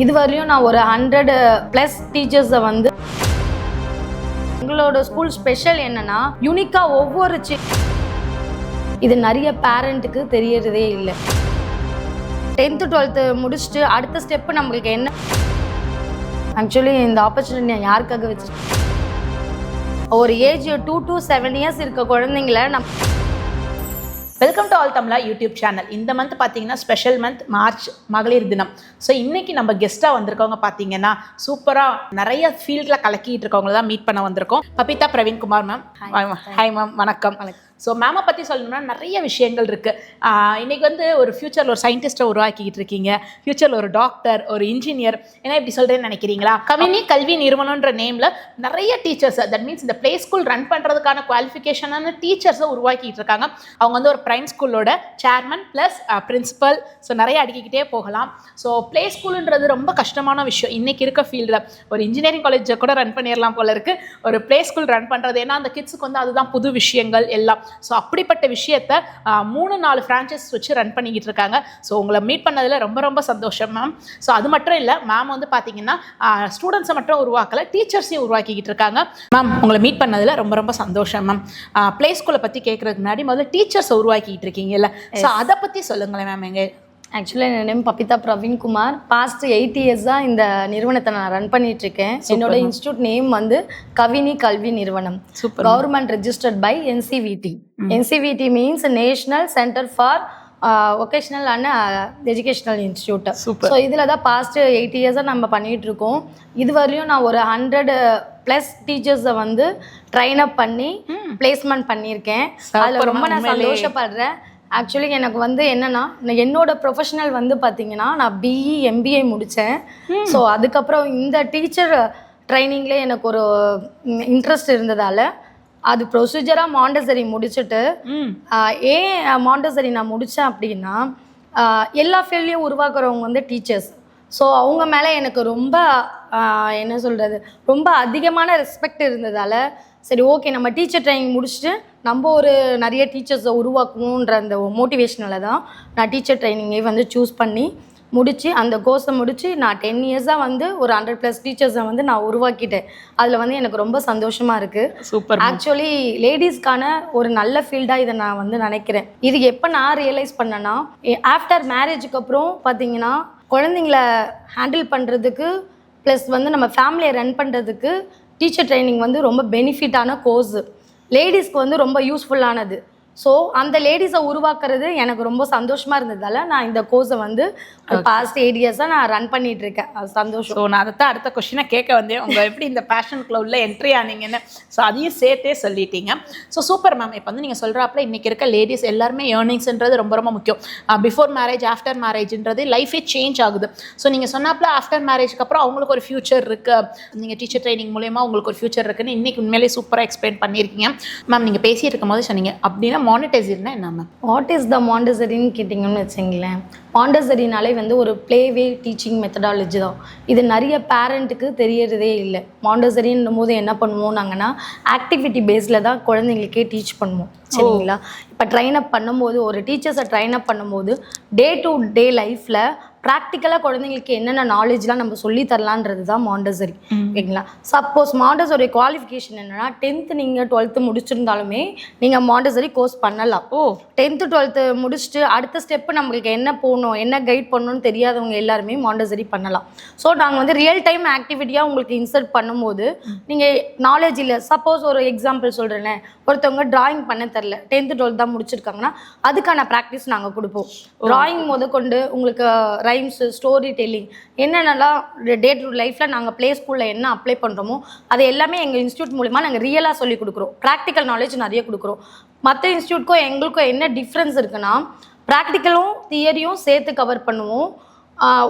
இதுவரையும் நான் ஒரு 100+ டீச்சர்ஸை வந்து எங்களோட ஸ்கூல் ஸ்பெஷல் என்னன்னா யூனிக்காக ஒவ்வொரு இது நிறைய பேரண்ட்டுக்கு தெரியறதே இல்லை. 10th 12th முடிச்சுட்டு அடுத்த ஸ்டெப்பு நம்மளுக்கு என்ன, ஆக்சுவலி இந்த ஆப்பர்ச்சுனிட்டி நான் யாருக்காக வச்சு ஒரு ஏஜ் 2 to 7 years இருக்க குழந்தைங்கள welcome to all Tamizha YouTube channel. இந்த மந்த் பார்த்தீங்கன்னா ஸ்பெஷல் மந்த் மார்ச் மகளிர் தினம். ஸோ இன்னைக்கு நம்ம கெஸ்ட்டாக வந்திருக்கவங்க பார்த்தீங்கன்னா சூப்பராக நிறைய ஃபீல்டில் கலக்கிட்டு இருக்கவங்கள தான் மீட் பண்ண வந்திருக்கோம். Babitha Praveenkumar ma'am. Hi ma'am, வணக்கம். ஸோ மேமை பற்றி சொல்லணும்னா நிறைய விஷயங்கள் இருக்குது. இன்றைக்கி வந்து ஒரு ஃப்யூச்சரில் ஒரு சயின்டிஸ்ட்டை உருவாக்கிட்டு இருக்கீங்க, ஃப்யூச்சரில் ஒரு டாக்டர், ஒரு இன்ஜினியர், ஏன்னா இப்படி சொல்கிறேன்னு நினைக்கிறீங்களா? கவினி கல்வி நிறுவனம்ன்ற நேமில் நிறைய டீச்சர்ஸ், தட் மீன்ஸ் இந்த ப்ளே ஸ்கூல் ரன் பண்ணுறதுக்கான குவாலிஃபிகேஷனான டீச்சர்ஸை உருவாக்கிட்டு இருக்காங்க. அவங்க வந்து ஒரு பிரைம் ஸ்கூலோட சேர்மன் ப்ளஸ் பிரின்சிபல். ஸோ நிறைய அடிக்கிட்டே போகலாம். ஸோ ப்ளே ஸ்கூலுன்றது ரொம்ப கஷ்டமான விஷயம் இன்றைக்கி இருக்க ஃபீல்டில். ஒரு இன்ஜினியரிங் காலேஜை கூட ரன் பண்ணிடலாம் போல இருக்குது, ஒரு ப்ளே ஸ்கூல் ரன் பண்ணுறது. ஏன்னா அந்த கிட்ஸுக்கு வந்து அதுதான் புது விஷயங்கள் எல்லாம். ஸோ அப்படிப்பட்ட விஷயத்த 3-4 ஃப்ரான்ச்சைஸ் வச்சு ரன் பண்ணிக்கிட்டு இருக்காங்க. ஸோ உங்களை மீட் பண்ணதில் ரொம்ப ரொம்ப சந்தோஷம் மேம். ஸோ அது மட்டும் இல்லை, மேம் வந்து பார்த்தீங்கன்னா ஸ்டூடெண்ட்ஸை மட்டும் உருவாக்கலை, டீச்சர்ஸையும் உருவாக்கிக்கிட்டு இருக்காங்க. மேம் உங்களை மீட் பண்ணதில் ரொம்ப ரொம்ப சந்தோஷம் மேம். ப்ளே ஸ்கூலை பற்றி கேட்குறதுக்கு முன்னாடி முதல்ல டீச்சர்ஸை உருவாக்கிட்டு இருக்கீங்கல்ல, ஸோ அதை பற்றி சொல்லுங்களேன் மேம். எங்க ஆக்சுவலி என் name Babitha Praveenkumar. Past 8 years தான் இந்த நிறுவனத்தை நான் ரன் பண்ணிட்டு இருக்கேன். என்னோட இன்ஸ்டியூட் நேம் வந்து கவினி கல்வி நிறுவனம். Government registered by NCVT. NCVT means national centre for vocational and educational institute. So இதில் தான் பாஸ்ட் 8 years நம்ம பண்ணிகிட்டு இருக்கோம். இதுவரையும் நான் ஒரு 100+ டீச்சர்ஸை வந்து ட்ரைன் அப் பண்ணி பிளேஸ்மெண்ட் பண்ணியிருக்கேன். அதில் ரொம்ப நான் சந்தோஷப்படுறேன். ஆக்சுவலி எனக்கு வந்து என்னென்னா, என்னோட ப்ரொஃபஷனல் வந்து பார்த்திங்கன்னா நான் BE MBA முடித்தேன். ஸோ அதுக்கப்புறம் இந்த டீச்சர் ட்ரைனிங்லேயே எனக்கு ஒரு இன்ட்ரெஸ்ட் இருந்ததால் அது ப்ரொசீஜராக மாண்டசரி முடிச்சுட்டு, ஏன் மாண்டசரி நான் முடித்தேன் அப்படின்னா, எல்லா ஃபீல்ட்லேயும் உருவாக்குறவங்க வந்து டீச்சர்ஸ். ஸோ அவங்க மேலே எனக்கு ரொம்ப என்ன சொல்கிறது, ரொம்ப அதிகமான ரெஸ்பெக்ட் இருந்ததால் சரி ஓகே நம்ம டீச்சர் ட்ரைனிங் முடிச்சுட்டு நம்ம ஒரு நிறைய டீச்சர்ஸை உருவாக்கணுன்ற அந்த மோட்டிவேஷனில் தான் நான் டீச்சர் ட்ரைனிங்கே வந்து சூஸ் பண்ணி முடித்து அந்த கோர்ஸை முடித்து நான் 10 years வந்து ஒரு 100+ டீச்சர்ஸை வந்து நான் உருவாக்கிட்டேன். அதில் வந்து எனக்கு ரொம்ப சந்தோஷமாக இருக்குது. சூப்பர். ஆக்சுவலி லேடிஸ்க்கான ஒரு நல்ல ஃபீல்டாக இதை நான் வந்து நினைக்கிறேன். இது எப்போ நான் ரியலைஸ் பண்ணேன்னா, ஆஃப்டர் மேரேஜுக்கு அப்புறம் பார்த்திங்கன்னா குழந்தைங்கள ஹேண்டில் பண்ணுறதுக்கு ப்ளஸ் வந்து நம்ம ஃபேமிலியை ரன் பண்ணுறதுக்கு டீச்சர் ட்ரைனிங் வந்து ரொம்ப பெனிஃபிட்டான கோர்ஸு, லேடிஸ்க்கு வந்து ரொம்ப யூஸ்ஃபுல்லானது. ஸோ அந்த லேடிஸை உருவாக்குறது எனக்கு ரொம்ப சந்தோஷமாக இருந்ததால் நான் இந்த கோர்ஸை வந்து பாஸ்ட் 8 years நான் ரன் பண்ணிகிட்டு இருக்கேன். அது சந்தோஷம். ஸோ நான் அதை தான் அடுத்த கொஸ்டினை கேட்க வந்தேன், உங்கள் எப்படி இந்த பேஷனுக்குள்ள உள்ள என்ட்ரி ஆனீங்கன்னு. ஸோ அதையும் சேர்த்தே சொல்லிட்டீங்க. So super ma'am. இப்போ வந்து நீங்கள் சொல்கிறாப்புல இன்றைக்கி இருக்க லேடிஸ் எல்லாருமே ஏர்னிங்ஸ்ன்றது ரொம்ப ரொம்ப முக்கியம். பிஃபோர் மேரேஜ் ஆஃப்டர் மேரேஜ்ன்றது லைஃபே சேஞ்ச் ஆகுது. ஸோ நீங்கள் சொன்னாப்புல ஆஃப்டர் மேரேஜ்க்கு அப்புறம் அவங்களுக்கு ஒரு ஃபியூச்சர் இருக்குது, நீங்கள் டீச்சர் ட்ரைனிங் மூலயமா உங்களுக்கு ஒரு ஃபியூச்சர் இருக்குன்னு இன்றைக்கி உண்மையிலே சூப்பராக எக்ஸ்பிளைன் பண்ணியிருக்கீங்க மேம். நீங்கள் பேசிகிட்டு இருக்கும் போது சொன்னீங்க அப்படின்னா மானிட்டைசர்னா என்ன மேம்? வாட் இஸ் த மாண்டசரின்னு கேட்டிங்கன்னு வச்சுங்களேன். மாண்டசரினாலே வந்து ஒரு ப்ளேவே டீச்சிங் மெத்தடாலஜி தான். இது நிறைய பேரண்ட்டுக்கு தெரியறதே இல்லை. மாண்டசரின்னும் போது என்ன பண்ணுவோம் நாங்கன்னா, ஆக்டிவிட்டி பேஸில் தான் குழந்தைங்களுக்கே டீச் பண்ணுவோம். சரிங்களா? இப்போ ட்ரைன் அப் பண்ணும்போது, ஒரு டீச்சர்ஸை ட்ரைன் அப் பண்ணும்போது டே டு டே லைஃப்பில் ப்ராக்டிக்கலாக குழந்தைங்களுக்கு என்னென்ன நாலேஜ்லாம் நம்ம சொல்லி தரலான்றது தான் மாண்டசரி. ஓகேங்களா? சப்போஸ் மாண்டசரி குவாலிஃபிகேஷன் என்னென்னா 10th நீங்கள் 12th முடிச்சிருந்தாலுமே நீங்கள் மாண்டசரி கோர்ஸ் பண்ணலாம். 10th 12th முடிச்சுட்டு அடுத்த ஸ்டெப்பு நம்மளுக்கு என்ன போகணும், என்ன கைட் பண்ணணும்னு தெரியாதவங்க எல்லாருமே மாண்டசரி பண்ணலாம். ஸோ நாங்கள் வந்து ரியல் டைம் ஆக்டிவிட்டியாக உங்களுக்கு இன்சர்ட் பண்ணும்போது நீங்கள் நாலேஜ் இல்லை, சப்போஸ் ஒரு எக்ஸாம்பிள் சொல்கிறேன்னே, ஒருத்தவங்க ட்ராயிங் பண்ண தெரில, 10th 12th தான் முடிச்சிருக்காங்கன்னா அதுக்கான ப்ராக்டிஸ் நாங்கள் கொடுப்போம். ட்ராயிங் முதற்கொண்டு உங்களுக்கு ரைம்ஸு, ஸ்டோரி டெல்லிங், என்னென்னலாம் டே டு லைஃப்பில் நாங்கள் ப்ளே ஸ்கூலில் என்ன அப்ளை பண்ணுறோமோ அது எல்லாமே எங்கள் இன்ஸ்டியூட் மூலிமா நாங்கள் ரியலாக சொல்லி கொடுக்குறோம். ப்ராக்டிக்கல் நாலேஜ் நிறைய கொடுக்குறோம். மற்ற இன்ஸ்டியூட்க்கும் எங்களுக்கும் என்ன டிஃப்ரென்ஸ் இருக்குன்னா, ப்ராக்டிக்கலும் தியரியும் சேர்த்து கவர் பண்ணுவோம்.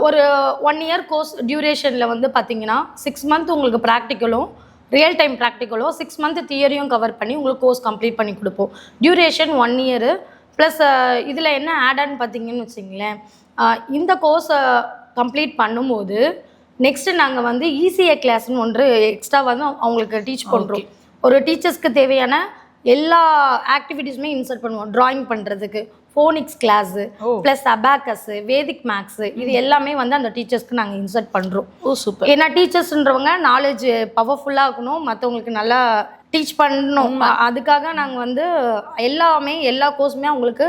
ஒரு 1 year கோர்ஸ் டியூரேஷனில் வந்து பார்த்திங்கன்னா 6 month உங்களுக்கு ப்ராக்டிக்கலும் ரியல் டைம் ப்ராக்டிக்கலும் 6 month தியரியும் கவர் பண்ணி உங்களுக்கு கோர்ஸ் கம்ப்ளீட் பண்ணி கொடுப்போம். டியூரேஷன் 1 year ப்ளஸ் இதில் என்ன ஆடான்னு பார்த்தீங்கன்னு வச்சிங்களேன், இந்த கோர்ஸை கம்ப்ளீட் பண்ணும்போது நெக்ஸ்ட்டு நாங்கள் வந்து ECA கிளாஸ்ன்னு ஒன்று எக்ஸ்ட்ரா வந்து அவங்களுக்கு டீச் பண்ணுறோம். ஒரு டீச்சர்ஸ்க்கு தேவையான எல்லா ஆக்டிவிட்டீஸுமே இன்சர்ட் பண்ணுவோம். ட்ராயிங் பண்ணுறதுக்கு ஃபோனிக்ஸ் கிளாஸு ப்ளஸ் அபாக்கஸ், வேதிக் மேக்ஸு, இது எல்லாமே வந்து அந்த டீச்சர்ஸ்க்கு நாங்கள் இன்சர்ட் பண்ணுறோம். சூப்பர். ஏன்னா டீச்சர்ஸ்ன்றவங்க நாலேஜ் பவர்ஃபுல்லாக இருக்கணும், மற்றவங்களுக்கு நல்லா டீச் பண்ணணும். அதுக்காக நாங்கள் வந்து எல்லா கோர்ஸுமே அவங்களுக்கு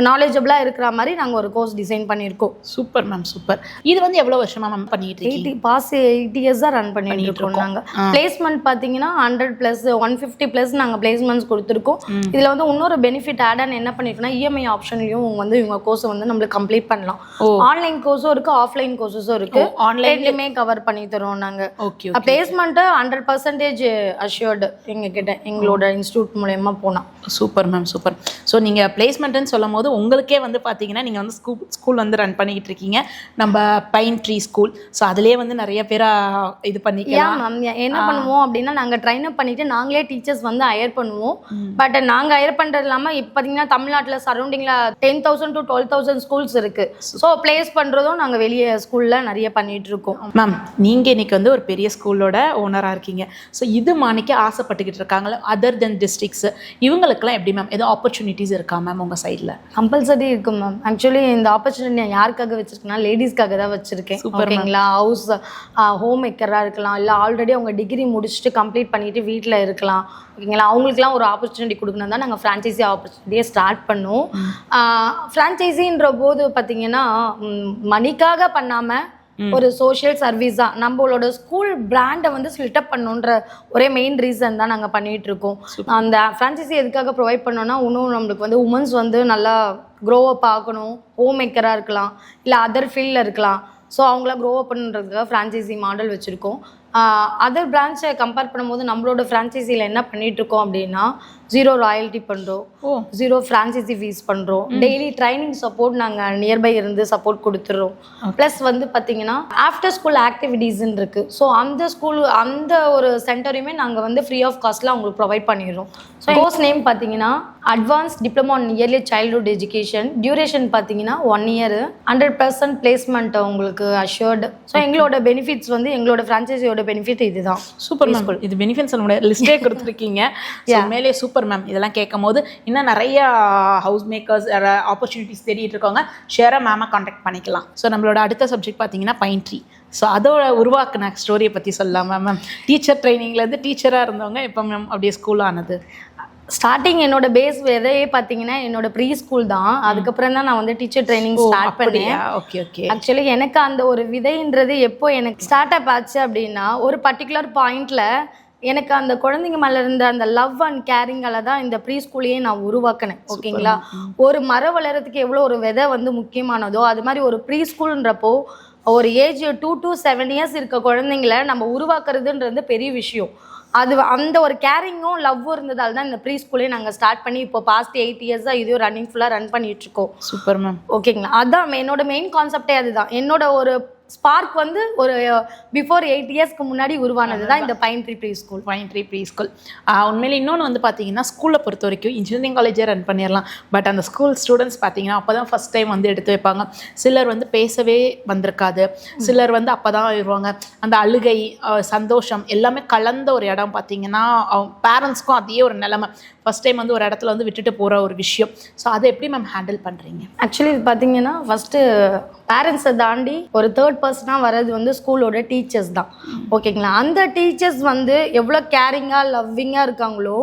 நாலேஜபிளாக இருக்கிற மாதிரி நாங்கள் ஒரு கோர்ஸ் டிசைன் பண்ணியிருக்கோம். Super ma'am, super. இது வந்து எவ்வளோ வருஷமா மேம் பண்ணிட்டு இருக்கீங்க? 8 இயர்ஸ் தான் ரன் பண்ணிட்டு இருக்கோம். நாங்கள் பிளேஸ்மெண்ட் பார்த்தீங்கன்னா 100+, 150+ நாங்கள் பிளேஸ்மெண்ட்ஸ் கொடுத்துருக்கோம். இதில் வந்து இன்னொரு பெனிஃபிட் ஆட் ஆன் என்ன பண்ணிருக்கோம்னா, இஎம்ஐ ஆப்ஷன்லையும் வந்து இவங்க கோர்ஸை வந்து நம்மளுக்கு கம்ப்ளீட் பண்ணலாம். ஆன்லைன் கோர்ஸும் இருக்குது, ஆஃப்லைன் கோர்ஸஸும் இருக்குது. ஆன்லைன்லேயுமே கவர் பண்ணி தரோம் நாங்கள். ஓகே. பிளேஸ்மெண்ட்டு 100% அஷ்யூர்டு எங்ககிட்ட, எங்களோட இன்ஸ்டியூட் மூலயமா போனால். Super ma'am, super. ஸோ நீங்கள் பிளேஸ்மெண்ட்டுன்னு சொல்லும் போது உங்களுக்கே வந்து பார்த்தீங்கன்னா நீங்கள் வந்து ஸ்கூல் வந்து ரன் பண்ணிக்கிட்டு இருக்கீங்க, நம்ம பைன் ட்ரீ ஸ்கூல். ஸோ அதுலேயே வந்து நிறைய பேரை இது பண்ணிக்கலாம். மேம் என்ன பண்ணுவோம் அப்படின்னா, நாங்கள் ட்ரைன் அப் பண்ணிவிட்டு நாங்களே டீச்சர்ஸ் வந்து ஹையர் பண்ணுவோம். பட் நாங்கள் ஹையர் பண்ணுறது இல்லாமல் இப்போ பார்த்தீங்கன்னா தமிழ்நாட்டில் சரௌண்டிங்கில் 10,000 to 12,000 ஸ்கூல்ஸ் இருக்குது. ஸோ பிளேஸ் பண்ணுறதும் நாங்கள் வெளியே ஸ்கூலில் நிறைய பண்ணிகிட்டு இருக்கோம். மேம் நீங்கள் இன்னைக்கு வந்து ஒரு பெரிய ஸ்கூலோட ஓனராக இருக்கீங்க. ஸோ இது மாணிக்க ஆசைப்பட்டுக்கிட்டு இருக்காங்களே அதர் தென் டிஸ்ட்ரிக்ஸ், இவங்களுக்குலாம் எப்படி மேம் எதுவும் ஆப்பர்ச்சுனிட்டிஸ் இருக்கா மேம் உங்கள் சைடில்? கம்பல்சரி இருக்கும் மேம். ஆக்சுவலி இந்த ஆப்பர்ச்சுனிட்டி நான் யாருக்காக வச்சுருக்கேன்னா, லேடிஸ்க்காக தான் வச்சுருக்கேன். ஓகேங்களா, ஹவுஸ் ஹோம் மேக்கராக இருக்கலாம், இல்லை ஆல்ரெடி அவங்க டிகிரி முடிச்சுட்டு கம்ப்ளீட் பண்ணிவிட்டு வீட்டில் இருக்கலாம். ஓகேங்களா, அவங்களுக்குலாம் ஒரு ஆப்பர்ச்சுனிட்டி கொடுக்கணும் தான் நாங்கள் ஃப்ரான்ச்சைஸி ஆப்பர்ச்சுனிட்டியை ஸ்டார்ட் பண்ணுவோம். ஃப்ரான்ச்சைஸின்ற போது பார்த்தீங்கன்னா மணிக்காக பண்ணாமல் ஒரு சோஷியல் சர்வீஸ் தான். நம்மளோட ஸ்கூல் பிராண்டை வந்து ஸ்பில்டப் பண்ணுன்ற ஒரே மெயின் ரீசன் தான் நாங்கள் பண்ணிகிட்டு இருக்கோம். அந்த ஃப்ரான்ச்சைஸி எதுக்காக ப்ரொவைட் பண்ணோன்னா, இன்னும் நம்மளுக்கு வந்து உமன்ஸ் வந்து நல்லா க்ரோ அப் ஆகணும், ஹோம் மேக்கராக இருக்கலாம், இல்லை அதர் ஃபீல்டில் இருக்கலாம். ஸோ அவங்கள க்ரோ அப் பண்ணுறதுக்காக ஃப்ரான்ச்சைஸி மாடல் வச்சுருக்கோம். அதர் பிரான்ச்சை கம்பேர் பண்ணும்போது நம்மளோட ஃப்ரான்ச்சைஸியில் என்ன பண்ணிகிட்ருக்கோம் அப்படின்னா, 0 ராயல்ட்டி பண்ணுறோம், 0 ஃப்ரான்ச்சைஸி ஃபீஸ் பண்ணுறோம், டெய்லி ட்ரைனிங் சப்போர்ட் நாங்கள் நியர்பை இருந்து சப்போர்ட் கொடுத்துட்றோம். ப்ளஸ் வந்து பார்த்திங்கன்னா ஆஃப்டர் ஸ்கூல் ஆக்டிவிட்டீஸ்ன்னு இருக்குது. ஸோ அந்த ஒரு சென்டரையுமே நாங்கள் வந்து ஃப்ரீ ஆஃப் காஸ்ட்டில் அவங்களுக்கு ப்ரொவைட் பண்ணிடுறோம். ஸோ கோர்ஸ் நேம் பார்த்தீங்கன்னா advance diploma in early childhood education. Duration பார்த்தீங்கன்னா 1 இயர், 100% பிளேஸ்மெண்ட் உங்களுக்கு அஷ்யூர்டு. ஸோ எங்களோட பெனிஃபிட்ஸ் வந்து எங்களோட ஃப்ரான்ச்சைஸியோட பெனிஃபிட் இதுதான். சூப்பர் மேம், இது பெனிஃபிட்ஸ் நம்மளோட லிஸ்ட்டே கொடுத்துருக்கீங்க. மேலே சூப்பர் மேம். இதெல்லாம் கேட்கும் போது இன்னும் நிறைய ஹவுஸ் மேக்கர்ஸ் ஆப்பர்ச்சுனிட்டிஸ் தேடிட்டு இருக்காங்க. ஷேராக மேமை காண்டாக்ட் பண்ணிக்கலாம். ஸோ நம்மளோட அடுத்த சப்ஜெக்ட் பார்த்தீங்கன்னா பைன் ட்ரீ. ஸோ அதோட உருவாக்குன ஸ்டோரியை பற்றி சொல்லலாமா மேம்? டீச்சர் ட்ரைனிங்லேருந்து டீச்சராக இருந்தவங்க இப்போ மேம் அப்படியே ஸ்கூல் ஆனது. ஸ்டார்டிங் என்னோட பேஸ் விதையே பார்த்தீங்கன்னா என்னோட ப்ரீ ஸ்கூல் தான். அதுக்கப்புறம் தான் நான் வந்து டீச்சர் ட்ரைனிங் ஸ்டார்ட் பண்ணேன். Okay okay. ஆக்சுவலி எனக்கு அந்த ஒரு விதைன்றது எப்போ எனக்கு ஸ்டார்ட் அப் ஆச்சு அப்படின்னா, ஒரு பர்டிகுலர் பாயிண்டில் எனக்கு அந்த குழந்தைங்க மேலே இருந்த அந்த லவ் அண்ட் கேரிங்கால தான் இந்த ப்ரீ ஸ்கூலையே நான் உருவாக்கினேன். ஓகேங்களா, ஒரு மரம் வளர்கிறதுக்கு எவ்வளோ ஒரு விதை வந்து முக்கியமானதோ, அது மாதிரி ஒரு ப்ரீ ஸ்கூல்ன்றப்போ ஒரு ஏஜ் 2 to 7 இயர்ஸ் இருக்க குழந்தைங்கள நம்ம உருவாக்குறதுன்றது பெரிய விஷயம். அந்த ஒரு கேரிங்கும் லவ்வும் இருந்ததால் தான் இந்த ப்ரீ ஸ்கூலே நாங்கள் ஸ்டார்ட் பண்ணி இப்போ பாஸ்ட் 8 இயர்ஸ் தான் இதையும் ரன்னிங் ஃபுல்லாக ரன் பண்ணிட்டு இருக்கோம். Super ma'am. ஓகேங்களா, அதான் என்னோட மெயின் கான்செப்டே அதுதான். என்னோட ஒரு ஸ்பார்க் வந்து ஒரு பிஃபோர் 8 இயர்ஸ்க்கு முன்னாடி உருவானது தான் இந்த Pine Tree Pre School. Pine Tree Pre School உண்மையிலே இன்னொன்று வந்து பார்த்தீங்கன்னா, ஸ்கூலை பொறுத்த வரைக்கும் இன்ஜினியரிங் காலேஜே ரன் பண்ணிடலாம். பட் அந்த ஸ்கூல் ஸ்டூடெண்ட்ஸ் பார்த்தீங்கன்னா அப்போ தான் ஃபஸ்ட் டைம் வந்து எடுத்து வைப்பாங்க. சிலர் வந்து பேசவே வந்திருக்காது, சிலர் வந்து அப்போ தான் வருவாங்க. அந்த அழுகை, சந்தோஷம் எல்லாமே கலந்த ஒரு இடம் பார்த்தீங்கன்னா, பேரண்ட்ஸ்க்கும் அதே ஒரு நிலைமை. ஃபஸ்ட் டைம் வந்து ஒரு இடத்துல வந்து விட்டுட்டு போகிற ஒரு விஷயம். ஸோ அதை எப்படி மேம் ஹேண்டில் பண்ணுறீங்க? ஆக்சுவலி இது பார்த்தீங்கன்னா ஃபஸ்ட்டு பேரண்ட்ஸை தாண்டி ஒரு தேர்ட் பர்சனாக வர்றது வந்து ஸ்கூலோட டீச்சர்ஸ் தான். ஓகேங்களா, அந்த டீச்சர்ஸ் வந்து எவ்வளோ கேரிங்காக லவ்விங்காக இருக்காங்களோ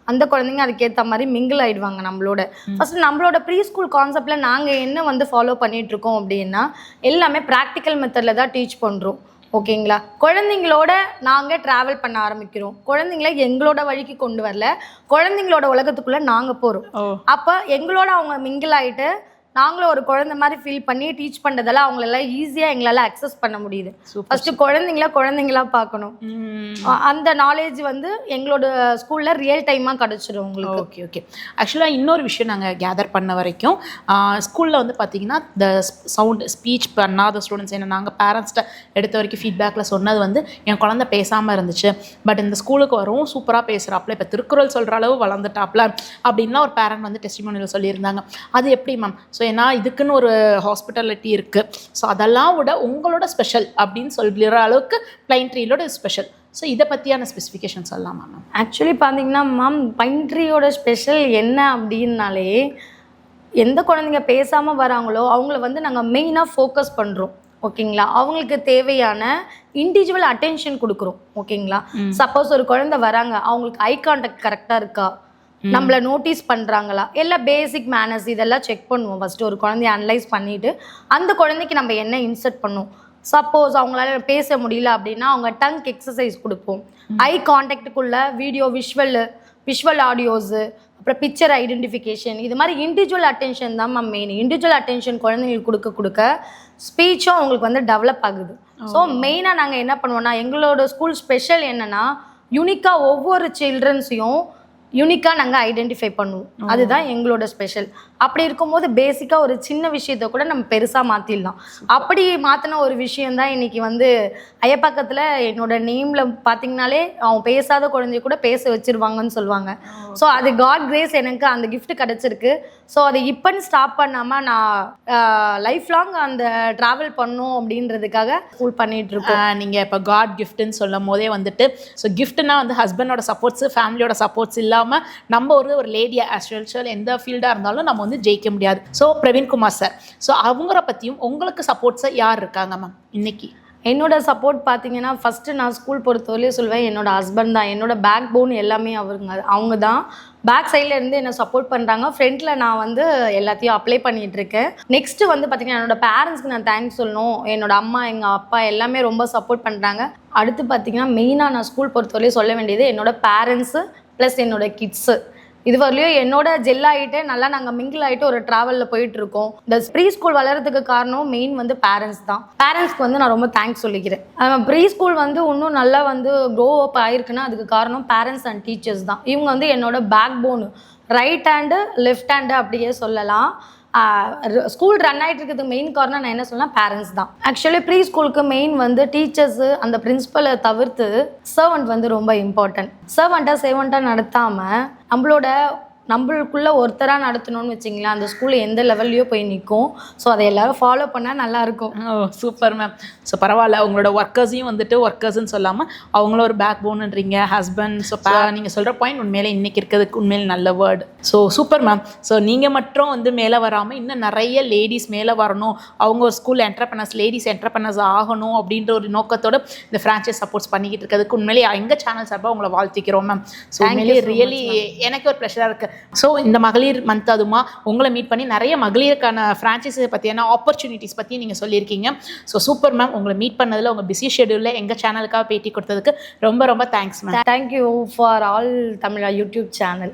அந்த குழந்தைங்க அதுக்கேற்ற மாதிரி மிங்கிள் ஆகிடுவாங்க நம்மளோட. ஃபஸ்ட்டு நம்மளோட ப்ரீ ஸ்கூல் கான்செப்டில் நாங்கள் என்ன வந்து ஃபாலோ பண்ணிகிட்ருக்கோம் அப்படின்னா, எல்லாமே ப்ராக்டிக்கல் மெத்தடில் தான் டீச் பண்ணுறோம். ஓகேங்களா, குழந்தைங்களோட நாங்கள் ட்ராவல் பண்ண ஆரம்பிக்கிறோம். குழந்தைங்கள எங்களோட வழிக்கு கொண்டு வரல, குழந்தைங்களோட உலகத்துக்குள்ளே நாங்கள் போகிறோம். அப்போ எங்களோட அவங்க மிங்கிள் ஆகிட்டு நாங்களும் ஒரு குழந்தை மாதிரி ஃபீல் பண்ணி டீச் பண்ணுறதெல்லாம் அவங்களெல்லாம் ஈஸியாக எங்களால் அக்சஸ் பண்ண முடியுது. ஃபஸ்ட்டு குழந்தைங்களா பார்க்கணும். அந்த நாலேஜ் வந்து எங்களோட ஸ்கூலில் ரியல் டைமாக கிடச்சிடும் உங்களுக்கு. Okay okay. ஆக்சுவலாக இன்னொரு விஷயம் நாங்கள் கேதர் பண்ண வரைக்கும் ஸ்கூலில் வந்து பார்த்திங்கன்னா இந்த ஸ்பீச் பண்ணாத ஸ்டூடெண்ட்ஸ் என்ன நாங்கள் பேரண்ட்ஸ்கிட்ட எடுத்த வரைக்கும் ஃபீட்பேக்கில் சொன்னது வந்து, என் குழந்தை பேசாமல் இருந்துச்சு, பட் இந்த ஸ்கூலுக்கு வரும் சூப்பராக பேசுகிறாப்புல, இப்போ திருக்குறள் சொல்கிற அளவு வளர்ந்துட்டாப்புல அப்படின்லாம் ஒரு பேரண்ட் வந்து டெஸ்டிமோனியில் சொல்லியிருந்தாங்க. அது எப்படி மேம்? ஸோ ஏன்னா இதுக்குன்னு ஒரு ஹாஸ்பிட்டாலிட்டி இருக்குது. ஸோ அதெல்லாம் விட உங்களோட ஸ்பெஷல் அப்படின்னு சொல்கிற அளவுக்கு பைன் ட்ரீயோட ஸ்பெஷல். ஸோ இதை பற்றியான ஸ்பெசிஃபிகேஷன் சொல்லலாமா மேம்? ஆக்சுவலி பார்த்தீங்கன்னா மேம், பைன் ட்ரீயோட ஸ்பெஷல் என்ன அப்படின்னாலே எந்த குழந்தைங்க பேசாமல் வராங்களோ அவங்கள வந்து நாங்கள் மெயினாக ஃபோக்கஸ் பண்ணுறோம். ஓகேங்களா? அவங்களுக்கு தேவையான இண்டிவிஜுவல் அட்டென்ஷன் கொடுக்குறோம். ஓகேங்களா? சப்போஸ் ஒரு குழந்தை வராங்க, அவங்களுக்கு ஐ கான்டாக்ட் கரெக்டாக இருக்கா, நம்மளை நோட்டீஸ் பண்ணுறாங்களா, எல்லா பேசிக் மேனர்ஸ் இதெல்லாம் செக் பண்ணுவோம். ஃபஸ்ட்டு ஒரு குழந்தைய அனலைஸ் பண்ணிவிட்டு அந்த குழந்தைக்கு நம்ம என்ன இன்சர்ட் பண்ணுவோம். சப்போஸ் அவங்களால பேச முடியல அப்படின்னா அவங்க டங்க் எக்ஸசைஸ் கொடுப்போம். ஐ கான்டாக்டுக்குள்ள வீடியோ, விஷுவல் ஆடியோஸு, அப்புறம் பிக்சர் ஐடென்டிஃபிகேஷன், இது மாதிரி இண்டிவிஜுவல் அட்டென்ஷன் தான் மேம் மெயின். இண்டிவிஜுவல் அட்டென்ஷன் குழந்தைங்களுக்கு கொடுக்க ஸ்பீச்சும் அவங்களுக்கு வந்து டெவலப் ஆகுது. ஸோ மெயினாக நாங்கள் என்ன பண்ணுவோம்னா, எங்களோட ஸ்கூல் ஸ்பெஷல் என்னென்னா யூனிக்காக ஒவ்வொரு சில்ட்ரன்ஸையும் யூனிக்காக நாங்கள் ஐடென்டிஃபை பண்ணுவோம். அதுதான் எங்களோட ஸ்பெஷல். அப்படி இருக்கும்போது பேசிக்காக ஒரு சின்ன விஷயத்த கூட நம்ம பெருசாக மாற்றிடலாம். அப்படி மாற்றின ஒரு விஷயந்தான் இன்றைக்கி வந்து அயப்பாக்கத்தில் என்னோட நேமில் பார்த்தீங்கனாலே அவன் பேசாத குழந்தைய கூட பேச வச்சுருவாங்கன்னு சொல்லுவாங்க. ஸோ அது காட் கிரேஸ், எனக்கு அந்த கிஃப்ட் கிடச்சிருக்கு. ஸோ அதை இப்போன்னு ஸ்டாப் பண்ணாமல் நான் லைஃப் லாங் அந்த ட்ராவல் பண்ணும் அப்படின்றதுக்காக ஸ்கூல் பண்ணிகிட்ருக்கோம். நீங்கள் இப்போ காட் கிஃப்ட்டுன்னு சொல்லும் போதே வந்துட்டு, ஸோ கிஃப்ட்னா வந்து ஹஸ்பண்டோட சப்போர்ட்ஸு, ஃபேமிலியோட சப்போர்ட்ஸ் இல்லாமல் நம்ம ஒரு லேடி ஆஸ்ட்ரல் எந்த ஃபீல்டாக இருந்தாலும் நம்ம வந்து ஜெயிக்க முடியாது. ஸோ பிரவீன்குமார் சார், ஸோ அவங்கள பற்றியும் உங்களுக்கு சப்போர்ட்ஸாக யார் இருக்காங்க மேம் இன்னைக்கு? என்னோட சப்போர்ட் பார்த்தீங்கன்னா, ஃபஸ்ட்டு நான் ஸ்கூல் பொறுத்தவரையிலே சொல்வேன் என்னோட ஹஸ்பண்ட் தான். என்னோட பேக் போன் எல்லாமே அவங்க தான். பேக் சைடில் இருந்து என்னை சப்போர்ட் பண்ணுறாங்க. ஃப்ரண்ட்டில் நான் வந்து எல்லாத்தையும் அப்ளை பண்ணிகிட்ருக்கேன். நெக்ஸ்ட்டு வந்து பார்த்திங்கன்னா, என்னோடய பேரண்ட்ஸ்க்கு நான் தேங்க்ஸ் சொல்லணும். என்னோடய அம்மா, எங்கள் அப்பா எல்லாமே ரொம்ப சப்போர்ட் பண்ணுறாங்க. அடுத்து பார்த்திங்கன்னா, மெயினாக நான் ஸ்கூல் பொறுத்தவரையிலே சொல்ல வேண்டியது என்னோடய பேரண்ட்ஸு ப்ளஸ் என்னோடய கிட்ஸு. இது வரலையும் என்னோட ஜெல் ஆகிட்டு நல்லா நாங்கள் மிங்கிள் ஆகிட்டு ஒரு ட்ராவலில் போயிட்டுருக்கோம். இந்த ப்ரீ ஸ்கூல் வளர்கிறதுக்கு காரணம் மெயின் வந்து பேரண்ட்ஸ் தான். பேரண்ட்ஸ்க்கு வந்து நான் ரொம்ப தேங்க்ஸ் சொல்லிக்கிறேன். ப்ரீ ஸ்கூல் வந்து இன்னும் நல்லா வந்து க்ரோ அப் ஆகிருக்குன்னா அதுக்கு காரணம் பேரண்ட்ஸ் அண்ட் டீச்சர்ஸ் தான். இவங்க வந்து என்னோட பேக் போனு, ரைட் ஹேண்டு லெஃப்ட் ஹேண்டு அப்படியே சொல்லலாம். ஸ்கூல் ரன் ஆகிட்டு இருக்கிறதுக்கு மெயின் காரணம் நான் என்ன சொல்லலாம், பேரண்ட்ஸ் தான். ஆக்சுவலி ப்ரீ ஸ்கூலுக்கு மெயின் வந்து டீச்சர்ஸு, அந்த பிரின்ஸிபலை தவிர்த்து சர்வெண்ட் வந்து ரொம்ப இம்பார்ட்டன்ட். சேவண்ட்டாக நடத்தாமல் நம்மளுக்குள்ள ஒருத்தராக நடத்தணும்னு வச்சிங்களேன், அந்த ஸ்கூலில் எந்த லெவல்லையோ போய் நிற்கும். ஸோ அதை எல்லோரும் ஃபாலோ பண்ணால் நல்லாயிருக்கும். Super ma'am. ஸோ பரவாயில்ல, உங்களோட ஒர்க்கர்ஸையும் வந்துட்டு ஒர்க்கர்ஸ்ன்னு சொல்லாமல் அவங்கள ஒரு பேக் போனுன்றீங்க, ஹஸ்பண்ட். ஸோ நீங்கள் சொல்கிற பாயிண்ட் உண்மையிலே இன்றைக்கி இருக்கிறதுக்கு உண்மையிலே நல்ல word. So super ma'am. So நீங்கள் மட்டும் வந்து மேலே வராமல் இன்னும் நிறைய லேடிஸ் மேலே வரணும், அவங்க ஒரு ஸ்கூல் லேடிஸ் என்டர்பிரனர்ஸ் ஆகணும் அப்படின்ற ஒரு நோக்கத்தோடு இந்த ஃப்ரான்ச்சைஸ் சப்போர்ட்ஸ் பண்ணிக்கிட்டு இருக்கிறதுக்கு உண்மையிலே எங்கள் சேனல் சார்பாக உங்களை வாழ்த்திக்கிறோம் மேம். ஸோ உண்மையிலே ரியலி எனக்கு ஒரு ப்ரெஷராக இருக்குது. ஸோ இந்த மகளிர் மந்த் அதுமா உங்களை மீட் பண்ணி நிறைய மகளிருக்கான ஃப்ரான்ச்சைஸை பற்றியான ஆப்பர்ச்சுனிட்டிஸ் பற்றி நீங்கள் சொல்லியிருக்கீங்க. So super ma'am. உங்களை மீட் பண்ணதில் உங்கள் பிஸி ஷெடியூலில் எங்கள் சேனலுக்காக பேட்டி கொடுத்ததுக்கு ரொம்ப ரொம்ப thanks ma'am. Thank you for all Tamizha YouTube channel.